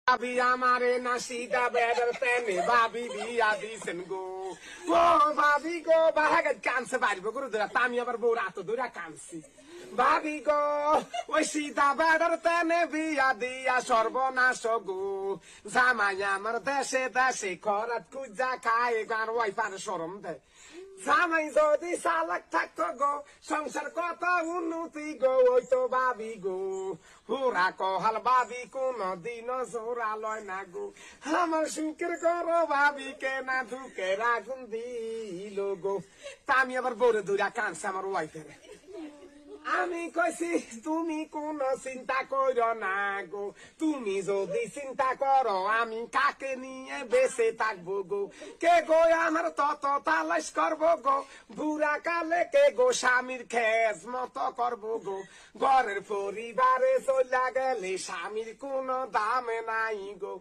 ভাবি আমারে না সিধা বেড়ার প্যানে ভাবি বিয়া দিছেন গো। ও ভাবি গো বাহাগে কানছে বাড়িব করে ধরা আমি আবার বউ রাত ধরা কানছি। ভাবি গো ওই সিধা বেড়ার প্যানে বিয়া দিয়া সর্বনাশ গো। জামাই আমার দেশে দেশে খরাত কুজা খায় গান ওয়াইফার সরম দেয়। জামাই যদি চালাক থাকতো গো সংসার কত উন্নতি গো ওই তো ভাবি গো। হুরা কহাল ভাবি কোন দিন জোরা লয় না গো। আমার সুখের করো ভাবি কে না ঢুকে রাগুন দিল গো। তা আমি আবার বরে ধরা কানছে আমার ওয়াইফের। আমি কইছি তুমি কোন চিন্তা করো না গো। তুমি যদি চিন্তা করো আমি কাকে নিয়ে বেঁচে থাকবো গো। কে গো আমার তত তালাশ করবো গো। বুড়া কালে কে গো স্বামীর খেজ মতো করবো গো। ঘরের পরিবারে চলে গেলে স্বামীর কোনো দামে নাই গো।